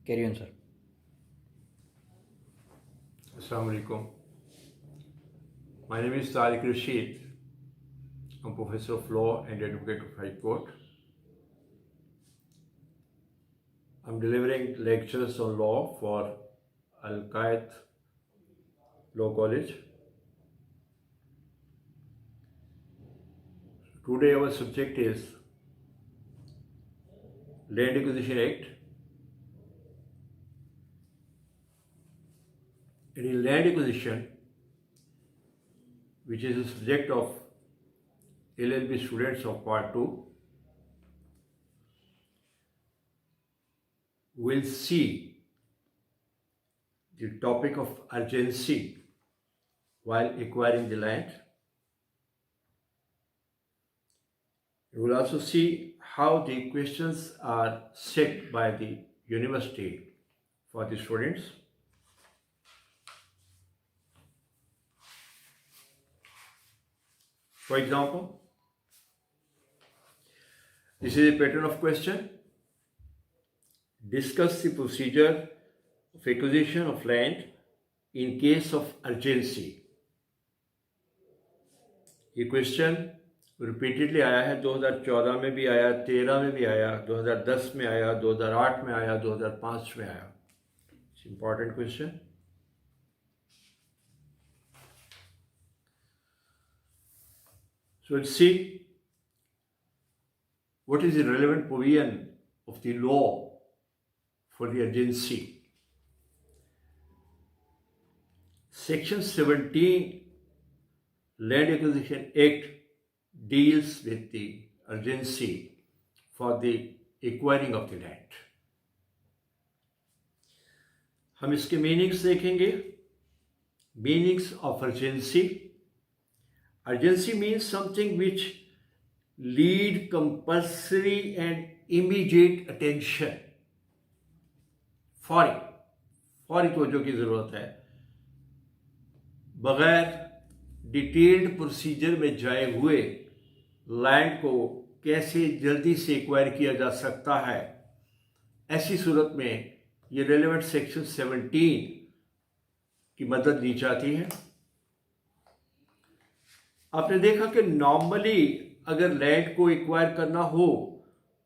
Carry on, sir. Assalamu alaikum. My name is Tariq Rashid. I'm Professor of Law and Advocate of High Court. I'm delivering lectures on law for Al-Qaid Law College. Today our subject is Land Acquisition Act. And in land acquisition, which is the subject of LLB students of Part 2, we'll see the topic of urgency while acquiring the land. We will also see how the questions are set by the university for the students. For example, this is a pattern of question. Discuss the procedure of acquisition of land in case of urgency. ये question repeatedly आया है, 2014 में भी आया, 13 में भी आया, 2010 में आया, 2008 में आया, 2005 में आया. It's an important question. So let's see what is the relevant provision of the law for the urgency. Section 17 Land Acquisition Act deals with the urgency for the acquiring of the land. हम इसके meanings देखेंगे. Meanings of urgency. Urgency means something which need compulsory and immediate attention. फौरी तवज्जो की ज़रूरत है. बगैर detailed procedure में जाए हुए लैंड को कैसे जल्दी से एक्वायर किया जा सकता है, ऐसी सूरत में ये रेलेवेंट सेक्शन 17 की मदद ली जाती है. आपने देखा कि नॉर्मली अगर लैंड को एक्वायर करना हो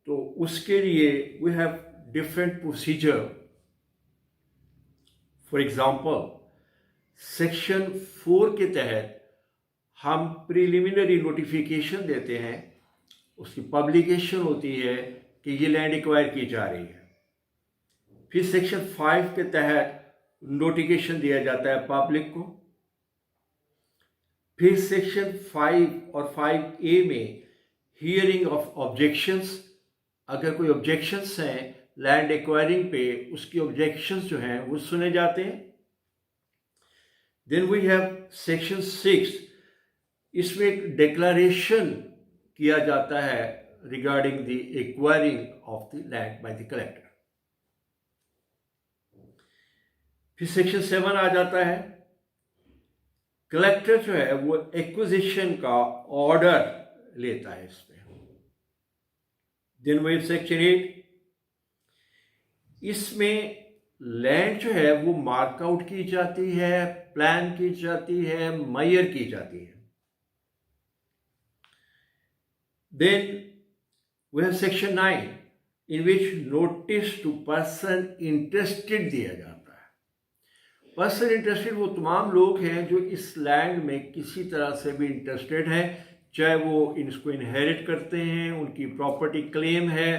तो उसके लिए we have different procedure. For example, section 4 के तहत हम प्रिलिमिनरी नोटिफिकेशन देते हैं, उसकी पब्लिकेशन होती है कि ये लैंड एक्वायर की जा रही है. फिर सेक्शन 5 के तहत नोटिफिकेशन दिया जाता है पब्लिक को. फिर सेक्शन 5 और 5A में हियरिंग ऑफ ऑब्जेक्शंस. अगर कोई ऑब्जेक्शंस हैं लैंड एक्वायरिंग पे, उसकी ऑब्जेक्शंस जो हैं वो सुने जाते हैं. Then we have section 6. इसमें एक डिक्लेरेशन किया जाता है regarding the acquiring of the land by the collector. फिर सेक्शन 7 आ जाता है. कलेक्टर जो है वो एक्विजिशन का ऑर्डर लेता है इसमें. Then we section 8. इसमें लैंड जो है वो मार्कआउट की जाती है, प्लान की जाती है, मेजर की जाती है. Then we have section 9 in which notice to person interested दिया जाता है. पर्सन इंटरेस्टेड वो तमाम लोग हैं जो इस लैंड में किसी तरह से भी इंटरेस्टेड हैं, चाहे वो इसको इनहेरिट करते हैं, उनकी प्रॉपर्टी क्लेम है,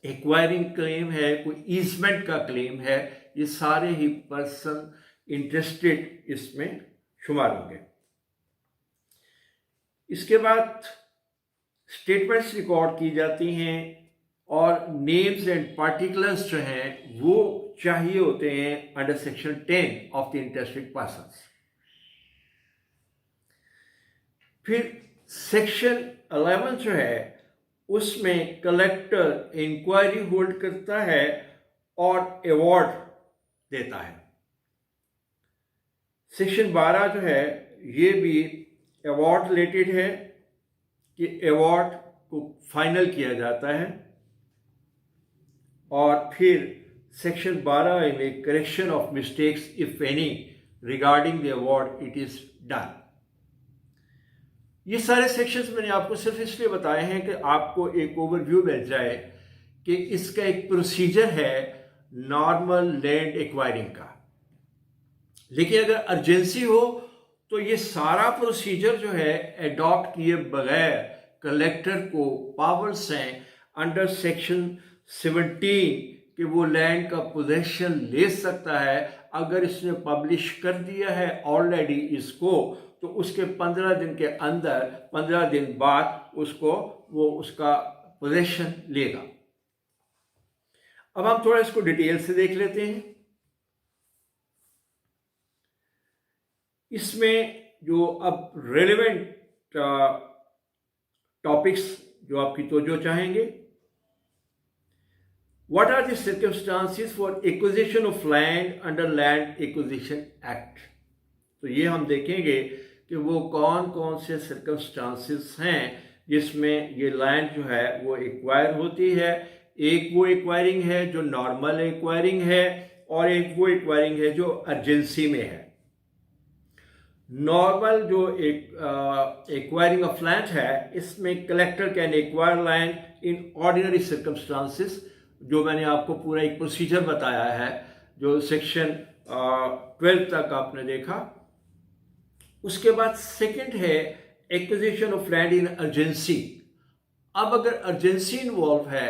एक्वायरिंग क्लेम है, कोई ईजमेंट का क्लेम है. ये सारे ही पर्सन इंटरेस्टेड इसमें शुमार होंगे. इसके बाद स्टेटमेंट्स रिकॉर्ड की जाती हैं और नेम्स एंड पार्टिकुलर्स जो हैं वो चाहिए होते हैं under section 10 of the interested persons. फिर सेक्शन 11 जो है उसमें कलेक्टर इंक्वायरी होल्ड करता है और अवार्ड देता है. सेक्शन 12 जो है ये भी अवार्ड रिलेटेड है कि अवार्ड को फाइनल किया जाता है. और फिर सेक्शन 12 में correction of mistakes if any regarding the award it is done. ये सारे सेक्शंस मैंने आपको सिर्फ इसलिए बताए हैं कि आपको एक ओवरव्यू मिल जाए कि इसका एक प्रोसीजर है नॉर्मल लैंड एक्वायरिंग का। लेकिन अगर अर्जेंसी हो तो ये सारा प्रोसीजर जो है एडॉप्ट किए बगैर कलेक्टर को पावर्स हैं अंडर सेक्शन 17 कि वो लैंड का पोजेशन ले सकता है। अगर इसने पब्लिश कर दिया है ऑलरेडी इसको, तो उसके 15 दिन के अंदर 15 दिन बाद उसको वो उसका पोजेशन लेगा। अब हम थोड़ा इसको डिटेल से देख लेते हैं। इसमें जो अब रेलेवेंट टॉपिक्स जो आपकी तवज्जो चाहेंगे, what are the circumstances for acquisition of land under land acquisition act. तो ये हम देखेंगे कि वो कौन कौन से सर्कमस्टांसेस हैं जिसमें ये लैंड जो है वो एक्वायर होती है। एक वो एक्वायरिंग है जो नॉर्मल एक्वायरिंग है और एक वो एक्वायरिंग है जो अर्जेंसी में है। नॉर्मल जो एक्वायरिंग ऑफ लैंड है, इसमें collector can acquire land in ordinary circumstances, जो मैंने आपको पूरा एक प्रोसीजर बताया है जो सेक्शन 12 तक आपने देखा। उसके बाद सेकंड है acquisition of land in urgency. अब अगर अर्जेंसी इन्वॉल्व है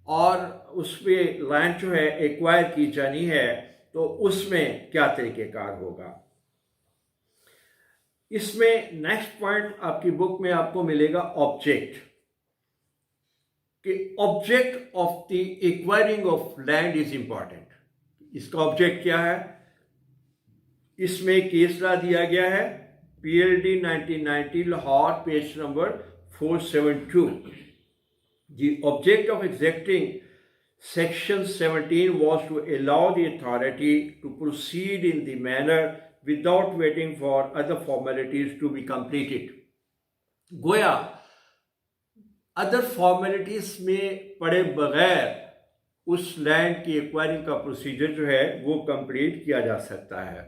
और उसमें लैंड जो है एक्वायर की जानी है, तो उसमें क्या तरीकेकार होगा। इसमें नेक्स्ट पॉइंट आपकी बुक में आपको मिलेगा ऑब्जेक्ट, कि object of the acquiring of land is important. इसका ऑब्जेक्ट क्या है, इसमें केस लॉ दिया गया है PLD 1990 Lahore page number 472। The object of exacting section 17 was to allow the authority to proceed in the manner without waiting for other formalities to be completed। गोया other formalities में पड़े बगैर उस लैंड की acquiring का प्रोसीजर जो है वो कंप्लीट किया जा सकता है।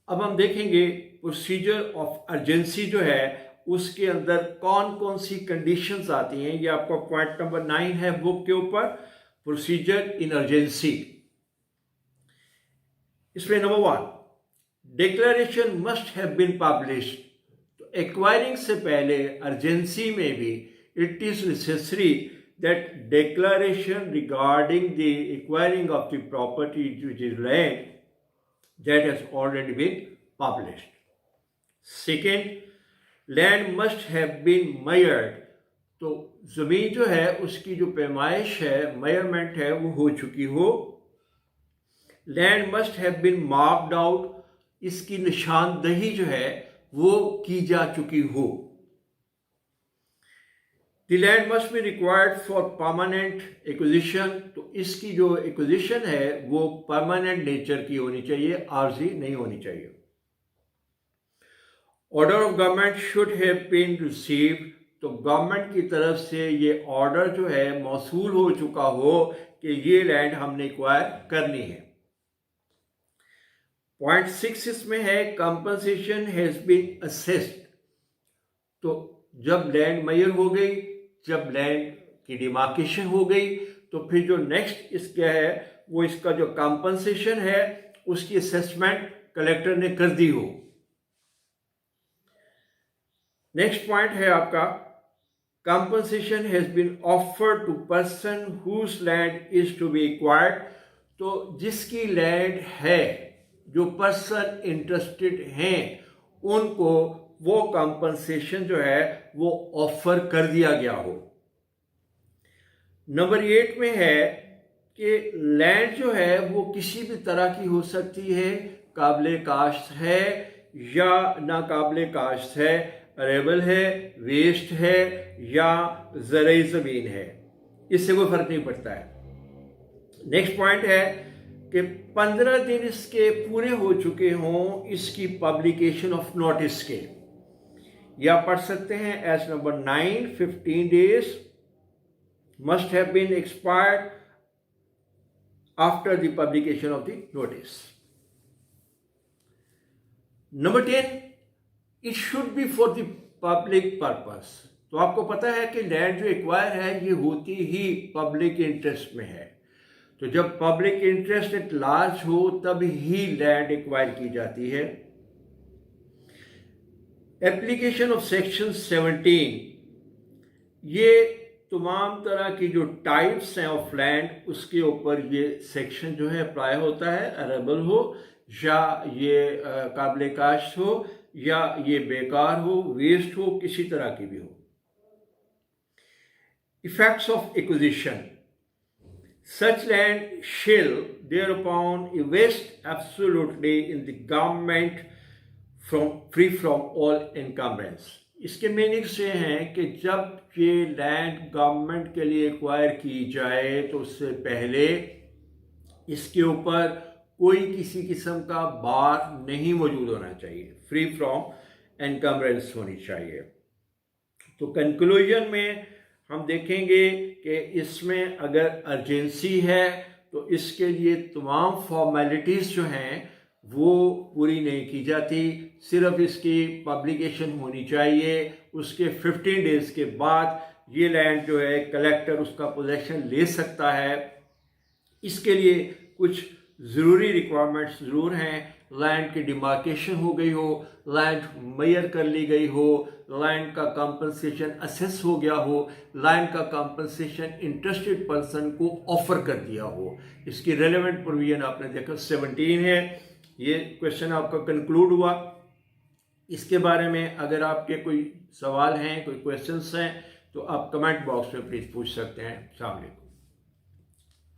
अब हम देखेंगे प्रोसीजर ऑफ अर्जेंसी जो है उसके अंदर कौन कौन सी कंडीशंस आती हैं। ये आपका पॉइंट नंबर 9 है बुक के ऊपर, प्रोसीजर इन अर्जेंसी। इसमें number 1, declaration must have been published. तो एक्वायरिंग से पहले अर्जेंसी में भी it is necessary that declaration regarding the acquiring of the property which is land that has already been published। Second, land must have been measured। तो जमीन जो है उसकी जो पैमाइश है, मेजरमेंट है, वो हो चुकी हो। Land must have been marked out। इसकी निशानदही जो है वो की जा चुकी हो। The land must be required for permanent acquisition। तो इसकी जो एक्विजिशन है वो परमानेंट नेचर की होनी चाहिए, आर्जी नहीं होनी चाहिए। Order of government should have been received. तो गवर्नमेंट की तरफ से ये ऑर्डर जो है मौसूल हो चुका हो कि ये लैंड हमने एक्वायर करनी है। पॉइंट 6 इसमें है कंपनसेशन हैज बीन असेस्ड। तो जब लैंड मेजर हो गई, जब लैंड की डिमार्केशन हो गई, तो फिर जो नेक्स्ट इसका है वो इसका जो कंपनसेशन है उसकी असेसमेंट कलेक्टर ने कर दी हो। नेक्स्ट पॉइंट है आपका compensation has been offered to person whose land is to be acquired. तो जिसकी लैंड है, जो पर्सन इंटरेस्टेड हैं, उनको वो कंपनसेशन जो है वो ऑफर कर दिया गया हो। नंबर 8 में है कि लैंड जो है वो किसी भी तरह की हो सकती है, काबिल काश्त है या नाकाबिल काश्त है, अरेबल है, वेस्ट है या ज़रई ज़मीन है, इससे कोई फर्क नहीं पड़ता है। नेक्स्ट पॉइंट है कि 15 दिन इसके पूरे हो चुके हों इसकी पब्लिकेशन ऑफ नोटिस के, या पढ़ सकते हैं as number 9, 15 days must have been expired after the publication of the notice. Number 10, it should be for the public purpose. तो आपको पता है कि लैंड जो एक्वायर है ये होती ही पब्लिक इंटरेस्ट में है। तो जब पब्लिक इंटरेस्ट एट लार्ज हो तब ही लैंड एक्वायर की जाती है। एप्लीकेशन ऑफ सेक्शन 17, ये तमाम तरह की जो टाइप्स हैं ऑफ लैंड उसके ऊपर ये सेक्शन जो है अप्लाई होता है, अरेबल हो या ये काबिल काश्त हो या ये बेकार हो, वेस्ट हो, किसी तरह की भी हो। Effects of acquisition, such land shall thereupon invest absolutely in the government free from all encumbrance. इसके मीनिंग्स ये हैं कि जब ये लैंड गवर्नमेंट के लिए एक्वायर की जाए तो उससे पहले इसके ऊपर कोई किसी किस्म का बार नहीं मौजूद होना चाहिए, फ्री फ्रॉम एनकम्बरेंस होनी चाहिए। तो कंक्लूजन में हम देखेंगे कि इसमें अगर अर्जेंसी है तो इसके लिए तमाम फॉर्मेलिटीज़ जो हैं वो पूरी नहीं की जाती, सिर्फ इसकी पब्लिकेशन होनी चाहिए। उसके 15 डेज़ के बाद ये लैंड जो है कलेक्टर उसका पोजेशन ले सकता है। इसके लिए कुछ ज़रूरी रिक्वायरमेंट्स ज़रूर हैं। लैंड की डिमार्केशन हो गई हो, लैंड मेजर कर ली गई हो, लैंड का कंपनसेशन असेस हो गया हो, लैंड का कंपनसेशन इंटरेस्टेड पर्सन को ऑफर कर दिया हो। इसकी रेलेवेंट प्रोविजन आपने देखा 17 है। ये क्वेश्चन आपका कंक्लूड हुआ। इसके बारे में अगर आपके कोई सवाल हैं, कोई क्वेश्चंस हैं तो आप कमेंट बॉक्स में प्लीज़ पूछ सकते हैं। अस्सलाम वालेकुम।